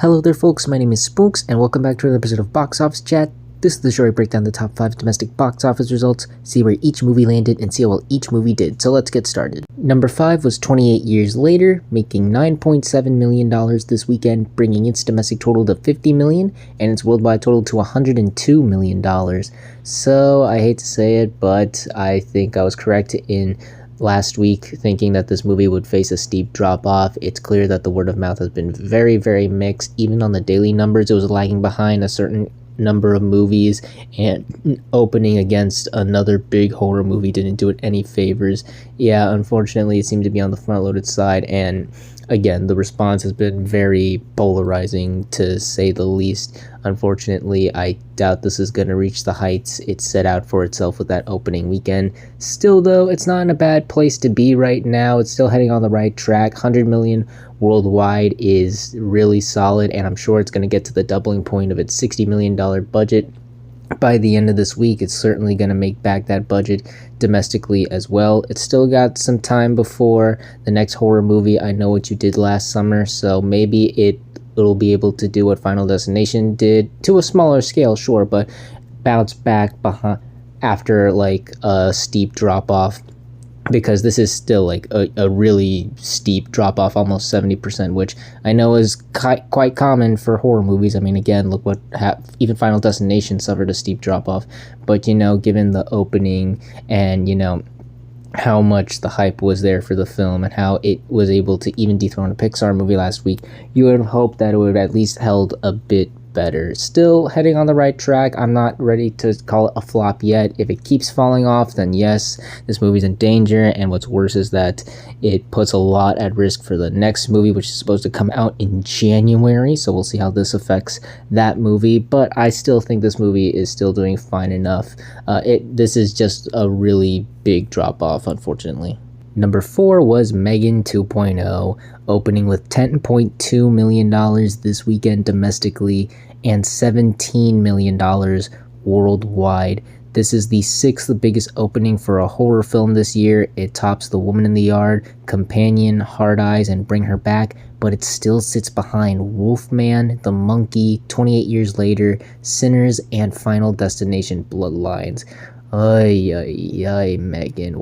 Hello there folks, my name is Spooks and welcome back to another episode of Box Office Chat. This is the show where I break down the top 5 domestic box office results, see where each movie landed, and see how well each movie did. So let's get started. Number 5 was 28 Years Later, making $9.7 million this weekend, bringing its domestic total to $50 million and its worldwide total to $102 million. So I hate to say it, but I think I was correct in last week thinking that this movie would face a steep drop off. It's clear that the word of mouth has been very, very mixed. Even on the daily numbers, it was lagging behind a certain number of movies, and opening against another big horror movie didn't do it any favors. Yeah, unfortunately, it seemed to be on the front-loaded side, and again, the response has been very polarizing, to say the least. Unfortunately, I doubt this is going to reach the heights it set out for itself with that opening weekend. Still, though, it's not in a bad place to be right now. It's still heading on the right track. 100 million worldwide is really solid, and I'm sure it's going to get to the doubling point of its $60 million budget by the end of this week. It's certainly going to make back that budget domestically as well. It's still got some time before the next horror movie, I Know What You Did Last Summer, so maybe it'll be able to do what Final Destination did, to a smaller scale, sure, but bounce back behind after like a steep drop off, because this is still like a really steep drop off, almost 70%, which I know is quite common for horror movies. I mean, again, look what even Final Destination suffered a steep drop off, but you know, given the opening and you know how much the hype was there for the film and how it was able to even dethrone a Pixar movie last week, you would have hoped that it would have at least held a bit better. Still heading on the right track. I'm not ready to call it a flop yet. If it keeps falling off, then yes, this movie's in danger, and what's worse is that it puts a lot at risk for the next movie, which is supposed to come out in January, so we'll see how this affects that movie, but I still think this movie is still doing fine enough. This is just a really big drop off, unfortunately. Number 4 was M3GAN 2.0, opening with $10.2 million this weekend domestically and $17 million worldwide. This is the 6th biggest opening for a horror film this year. It tops The Woman in the Yard, Companion, Hard Eyes, and Bring Her Back, but it still sits behind Wolfman, The Monkey, 28 Years Later, Sinners, and Final Destination Bloodlines. Ay, M3GAN,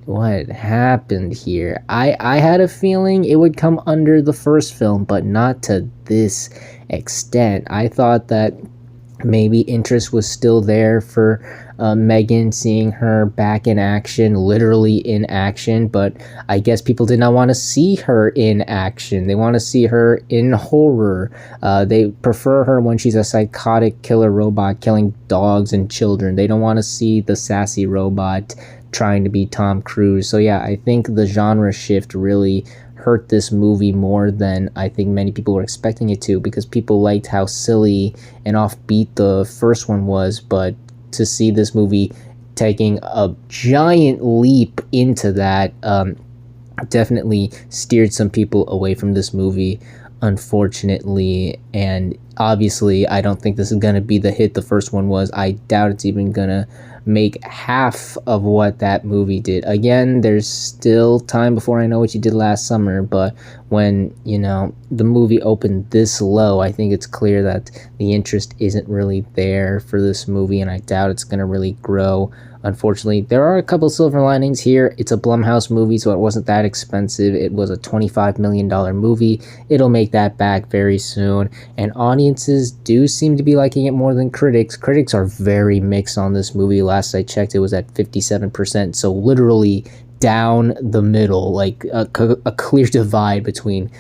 what happened here? I had a feeling it would come under the first film, but not to this extent. I thought that maybe interest was still there for M3GAN, seeing her back in action, literally in action, but I guess people did not want to see her in action. They want to see her in horror. They prefer her when she's a psychotic killer robot killing dogs and children. They don't want to see the sassy robot trying to be Tom Cruise. So yeah, I think the genre shift really hurt this movie more than I think many people were expecting it to, because people liked how silly and offbeat the first one was, but to see this movie taking a giant leap into that definitely steered some people away from this movie, unfortunately. And obviously I don't think this is going to be the hit the first one was. I doubt it's even going to make half of what that movie did. Again, there's still time before I Know What You Did Last Summer, but when, you know, the movie opened this low, I think it's clear that the interest isn't really there for this movie, and I doubt it's going to really grow. Unfortunately, there are a couple silver linings here. It's a Blumhouse movie, so it wasn't that expensive. It was a $25 million movie. It'll make that back very soon, and audiences do seem to be liking it more than critics. Critics are very mixed on this movie. Last I checked, it was at 57%, so literally down the middle, like a clear divide between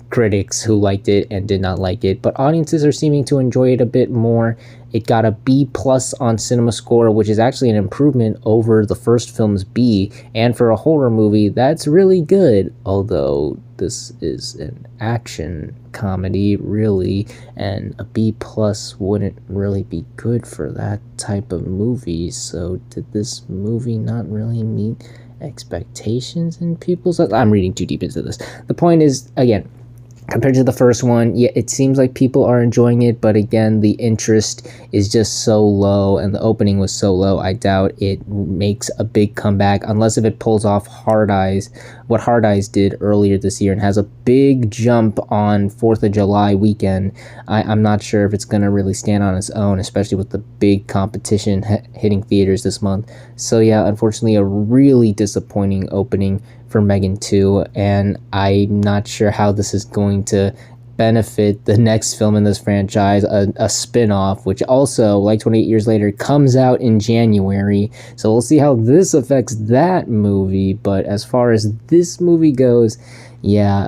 critics who liked it and did not like it, but audiences are seeming to enjoy it a bit more. It got a B+ on CinemaScore, which is actually an improvement over the first film's B, and for a horror movie, that's really good, although this is an action comedy, really, and a B+ wouldn't really be good for that type of movie. So did this movie not really meet expectations in people's... I'm reading too deep into this. The point is, again, compared to the first one, yeah, it seems like people are enjoying it, but again, the interest is just so low, and the opening was so low. I doubt it makes a big comeback unless if it pulls off what Hard Eyes did earlier this year, and has a big jump on 4th of July weekend. I'm not sure if it's going to really stand on its own, especially with the big competition hitting theaters this month. So yeah, unfortunately, a really disappointing opening for M3GAN 2, and I'm not sure how this is going to benefit the next film in this franchise, a spin-off, which also, like 28 years later, comes out in January. So we'll see how this affects that movie. But as far as this movie goes, yeah,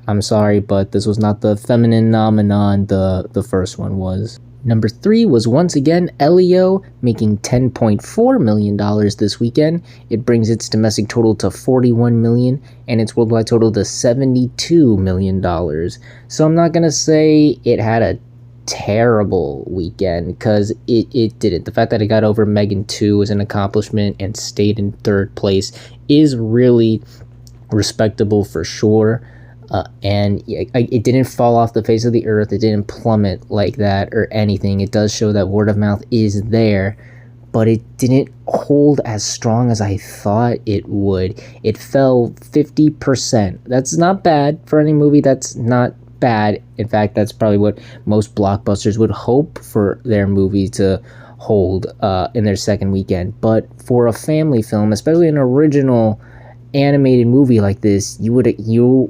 I'm sorry, but this was not the feminine phenomenon the first one was. Number 3 was once again Elio, making $10.4 million this weekend. It brings its domestic total to $41 million and its worldwide total to $72 million. So I'm not going to say it had a terrible weekend, because it didn't. The fact that it got over M3GAN 2 is an accomplishment, and stayed in 3rd place is really respectable for sure. And it didn't fall off the face of the earth. It didn't plummet like that or anything. It does show that word of mouth is there, but it didn't hold as strong as I thought it would. It fell 50%. That's not bad for any movie. That's not bad. In fact, that's probably what most blockbusters would hope for their movie to hold in their second weekend. But for a family film, especially an original animated movie like this, you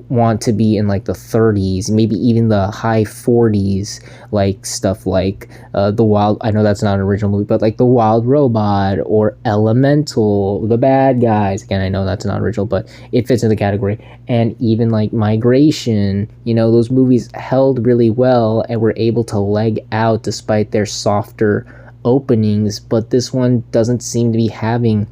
want to be in like the 30s, maybe even the high 40s, like stuff like the Wild, I know that's not an original movie, but like The Wild Robot or Elemental, The Bad Guys. Again, I know that's not original, but it fits in the category. And even like Migration, those movies held really well and were able to leg out despite their softer openings. But this one doesn't seem to be having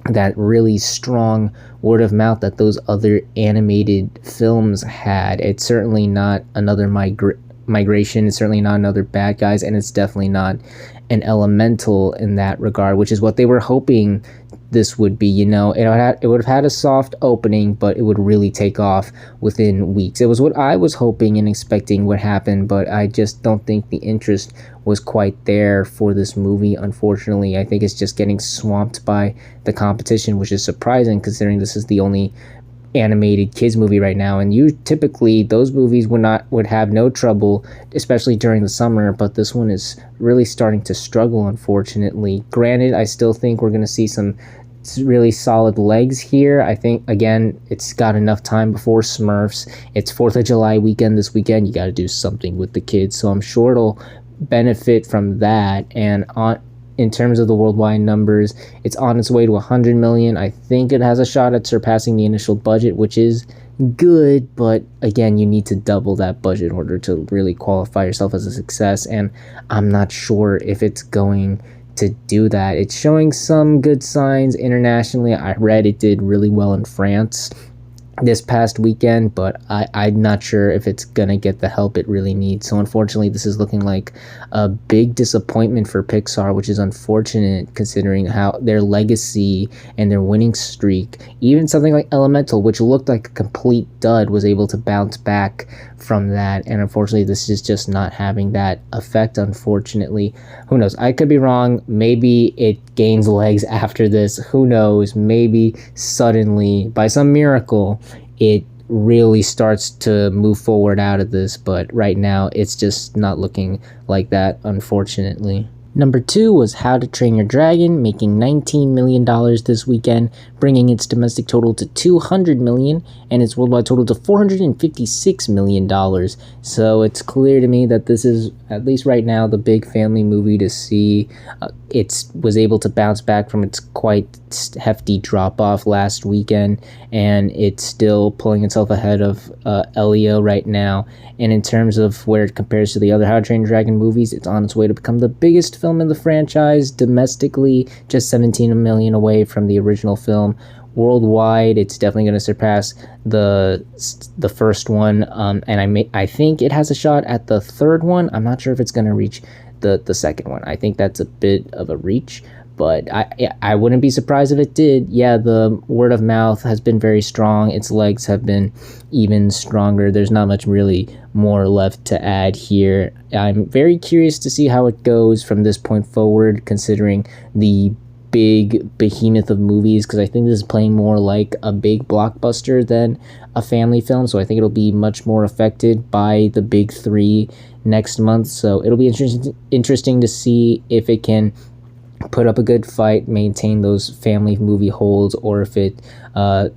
that really strong word of mouth that those other animated films had. It's certainly not another Migration. It's certainly not another Bad Guys, and it's definitely not an Elemental in that regard, which is what they were hoping this would be. It would have had a soft opening, but it would really take off within weeks. It was what I was hoping and expecting would happen, but I just don't think the interest was quite there for this movie, unfortunately. I think it's just getting swamped by the competition, which is surprising considering this is the only animated kids movie right now, and typically those movies would have no trouble, especially during the summer, but this one is really starting to struggle, unfortunately. Granted, I still think we're going to see some really solid legs here. I think, again, it's got enough time before Smurfs. It's 4th of July weekend this weekend. You got to do something with the kids, so I'm sure it'll benefit from that. And in terms of the worldwide numbers, it's on its way to 100 million. I think it has a shot at surpassing the initial budget, which is good, but again, you need to double that budget in order to really qualify yourself as a success, and I'm not sure if it's going to do that. It's showing some good signs internationally. I read it did really well in France this past weekend, but I'm not sure if it's gonna get the help it really needs. So unfortunately, this is looking like a big disappointment for Pixar, which is unfortunate considering how their legacy and their winning streak, even something like Elemental, which looked like a complete dud, was able to bounce back from that. And unfortunately, this is just not having that effect, unfortunately. Who knows? I could be wrong. Maybe it gains legs after this. Who knows? Maybe suddenly, by some miracle, it really starts to move forward out of this, but right now it's just not looking like that, unfortunately. Number 2 was How to Train Your Dragon, making $19 million this weekend, bringing its domestic total to $200 million and its worldwide total to $456 million. So it's clear to me that this is, at least right now, the big family movie to see. It was able to bounce back from its quite hefty drop-off last weekend, and it's still pulling itself ahead of Elio right now. And in terms of where it compares to the other How to Train Your Dragon movies, it's on its way to become the biggest film in the franchise domestically, just 17 million away from the original film. Worldwide, it's definitely going to surpass the first one, and I think it has a shot at the third one. I'm not sure if it's going to reach the second one. I think that's a bit of a reach, but I wouldn't be surprised if it did. Yeah, the word of mouth has been very strong. Its legs have been even stronger. There's not much really more left to add here. I'm very curious to see how it goes from this point forward, considering the big behemoth of movies, because I think this is playing more like a big blockbuster than a family film, so I think it'll be much more affected by the big three next month. So it'll be interesting to see if it can put up a good fight, maintain those family movie holds, or if it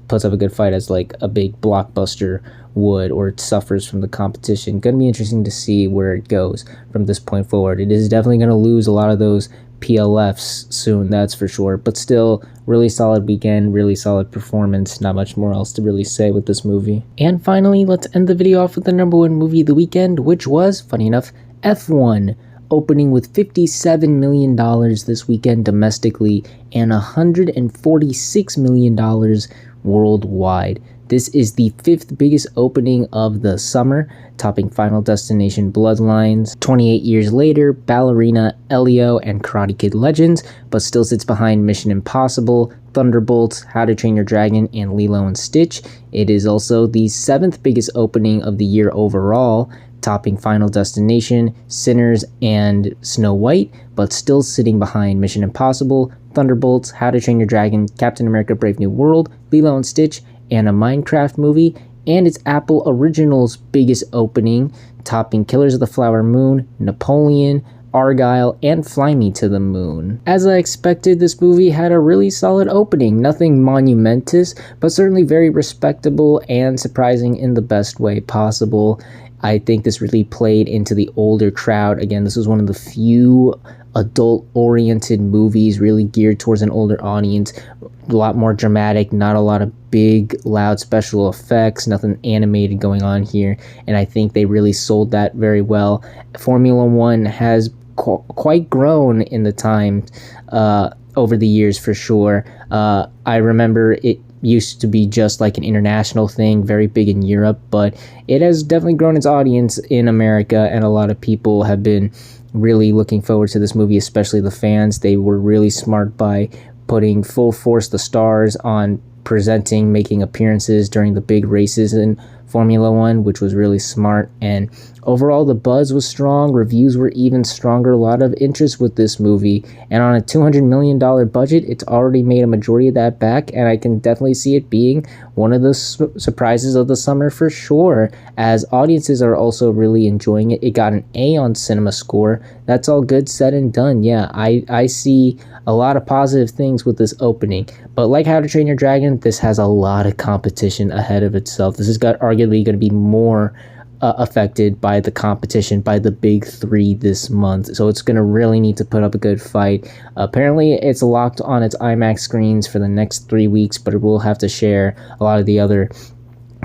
puts up a good fight as like a big blockbuster would, or it suffers from the competition. Gonna be interesting to see where it goes from this point forward. It is definitely gonna lose a lot of those PLFs soon, that's for sure, but still really solid weekend, really solid performance. Not much more else to really say with this movie. And finally, let's end the video off with the number one movie of the weekend, which was, funny enough, F1, opening with $57 million this weekend domestically and $146 million worldwide. This is the 5th biggest opening of the summer, topping Final Destination Bloodlines. 28 years later, Ballerina, Elio, and Karate Kid Legends, but still sits behind Mission Impossible, Thunderbolts, How to Train Your Dragon, and Lilo and Stitch. It is also the 7th biggest opening of the year overall, topping Final Destination, Sinners, and Snow White, but still sitting behind Mission Impossible, Thunderbolts, How to Train Your Dragon, Captain America Brave New World, Lilo and Stitch, and a Minecraft movie, and it's Apple Originals' biggest opening, topping Killers of the Flower Moon, Napoleon, Argyle, and Fly Me to the Moon. As I expected, this movie had a really solid opening. Nothing monumentous, but certainly very respectable and surprising in the best way possible. I think this really played into the older crowd. Again, this was one of the few adult-oriented movies really geared towards an older audience. A lot more dramatic, not a lot of big, loud special effects, nothing animated going on here, and I think they really sold that very well. Formula One has quite grown in the time over the years, for sure. I remember it used to be just like an international thing, very big in Europe, but it has definitely grown its audience in America, and a lot of people have been really looking forward to this movie, especially the fans. They were really smart by putting full force the stars on presenting, making appearances during the big races in Formula One, which was really smart. And overall, the buzz was strong, reviews were even stronger, a lot of interest with this movie, and on a $200 million budget, it's already made a majority of that back, and I can definitely see it being one of the surprises of the summer for sure, as audiences are also really enjoying it. It got an A on Cinema Score. That's all good said and done. Yeah, I see a lot of positive things with this opening, but like How to Train Your Dragon, this has a lot of competition ahead of itself. This has got arguably going to be more affected by the competition, by the big three this month, so it's going to really need to put up a good fight. Apparently it's locked on its IMAX screens for the next 3 weeks, but it will have to share a lot of the other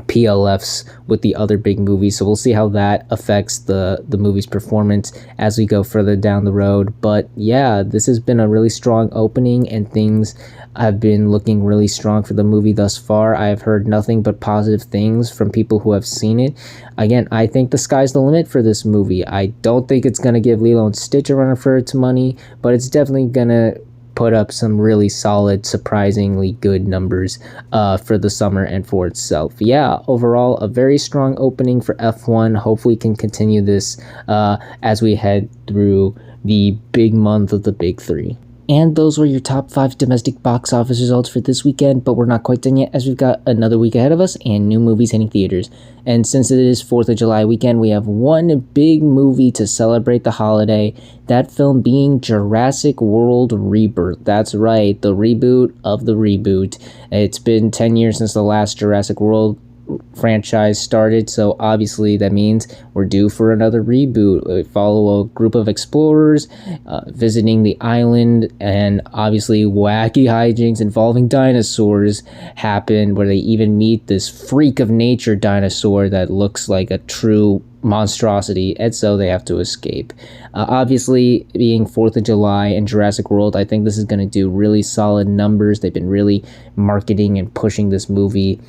PLFs with the other big movies, so we'll see how that affects the movie's performance as we go further down the road. But yeah, this has been a really strong opening, and things have been looking really strong for the movie thus far. I have heard nothing but positive things from people who have seen it. Again, I think the sky's the limit for this movie. I don't think it's going to give Lilo and Stitch a run for its money, but it's definitely going to put up some really solid, surprisingly good numbers for the summer and for itself. Yeah, overall, a very strong opening for F1. Hopefully can continue this as we head through the big month of the big three. And those were your top 5 domestic box office results for this weekend, but we're not quite done yet, as we've got another week ahead of us and new movies hitting theaters. And since it is 4th of July weekend, we have one big movie to celebrate the holiday, that film being Jurassic World Rebirth. That's right, the reboot of the reboot. It's been 10 years since the last Jurassic World franchise started, so obviously that means we're due for another reboot. We follow a group of explorers visiting the island, and obviously wacky hijinks involving dinosaurs happen, where they even meet this freak of nature dinosaur that looks like a true monstrosity, and so they have to escape. Obviously, being 4th of July and Jurassic World, I think this is going to do really solid numbers. They've been really marketing and pushing this movie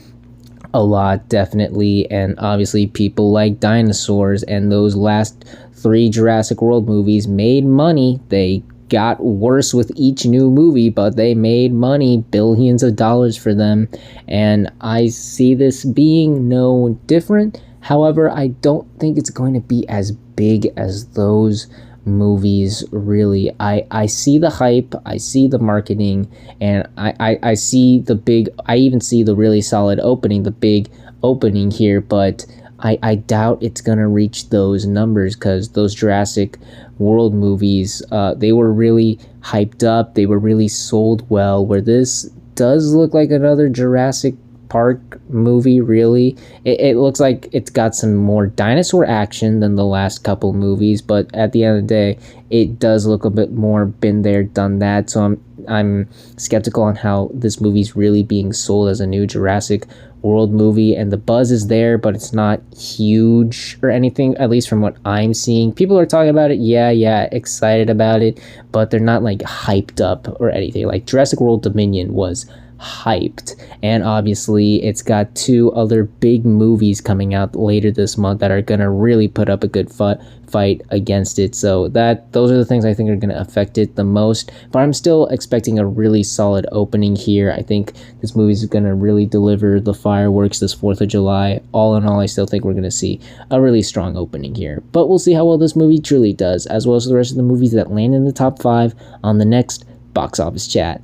a lot, definitely, and obviously people like dinosaurs, and those last 3 Jurassic World movies made money. They got worse with each new movie, but they made money, billions of dollars for them, and I see this being no different. However, I don't think it's going to be as big as those movies. Really, I see the hype, I see the marketing, and I see the big, I even see the really solid opening, the big opening here, but I doubt it's gonna reach those numbers, because those Jurassic World movies, they were really hyped up, they were really sold well, where this does look like another Jurassic Park movie. Really, it looks like it's got some more dinosaur action than the last couple movies, but at the end of the day, it does look a bit more been there, done that. So I'm skeptical on how this movie's really being sold as a new Jurassic World movie, and the buzz is there, but it's not huge or anything, at least from what I'm seeing. People are talking about it, yeah, excited about it, but they're not like hyped up or anything. Like Jurassic World Dominion was hyped, and obviously it's got 2 other big movies coming out later this month that are gonna really put up a good fight against it. So those are the things I think are gonna affect it the most, but I'm still expecting a really solid opening here. I think this movie's gonna really deliver the fireworks this 4th of July. All in all, I still think we're gonna see a really strong opening here, but we'll see how well this movie truly does, as well as the rest of the movies that land in the top 5 on the next Box Office Chat.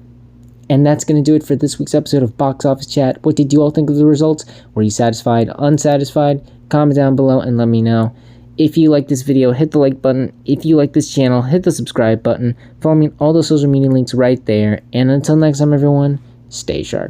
And that's going to do it for this week's episode of Box Office Chat. What did you all think of the results? Were you satisfied, unsatisfied? Comment down below and let me know. If you like this video, hit the like button. If you like this channel, hit the subscribe button. Follow me on all the social media links right there. And until next time, everyone, stay sharp.